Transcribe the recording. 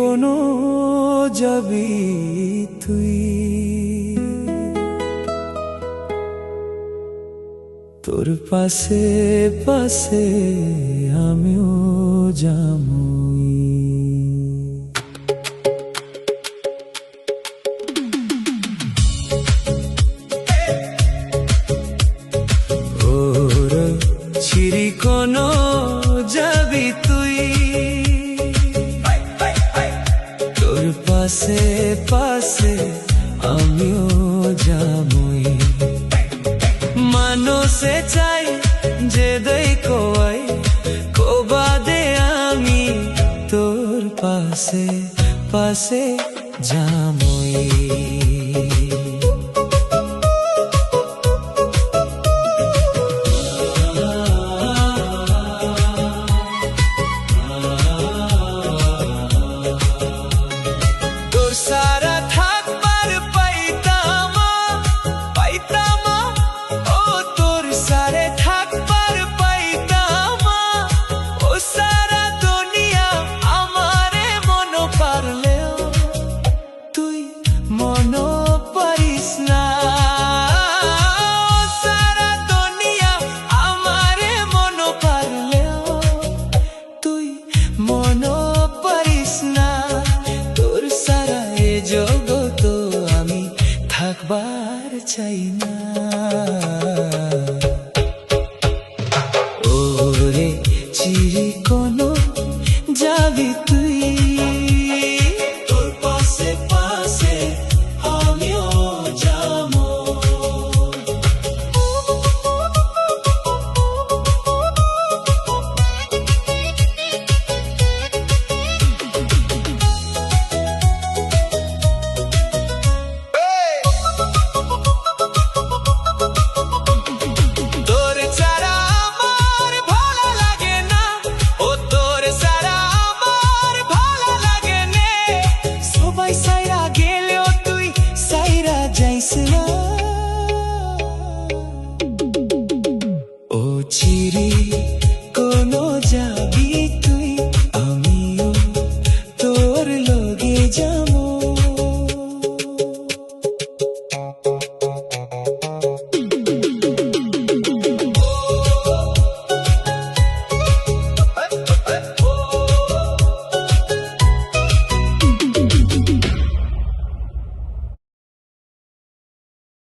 কোনো যাবি তুই, তোর পাশে পাশে আমিও যামুই। ওর চিরি কোনো যাবি তুই, তোর পাশে পাশে আমিও যামুই। মানুষে চাই যে দেই কোয়াই কোবাদে আমি তোর পাশে পাশে যামুই। তোর সারা থাকবার পাইতামা পাইতামা, ও তোর সারে থাকবার পাইতামা, ও সারা দুনিয়া আমারে মন পারলেও তুই মন পারিস না। ও সারা দুনিয়া আমারে মন পারলেও তুই মন পারিস না। তোর সারা এ জগত আমি থাকবার চাই না। ওরে চিরি কোনো যাবি তুই, তোর পাশে পাশে আমিও যাবো। তোর ছাড়া আমার ভালো লাগে না, ও তোর ছাড়া আমার ভালো লাগে না। সবাই সাইরা গেলেও তুই সাইরা যাইস না।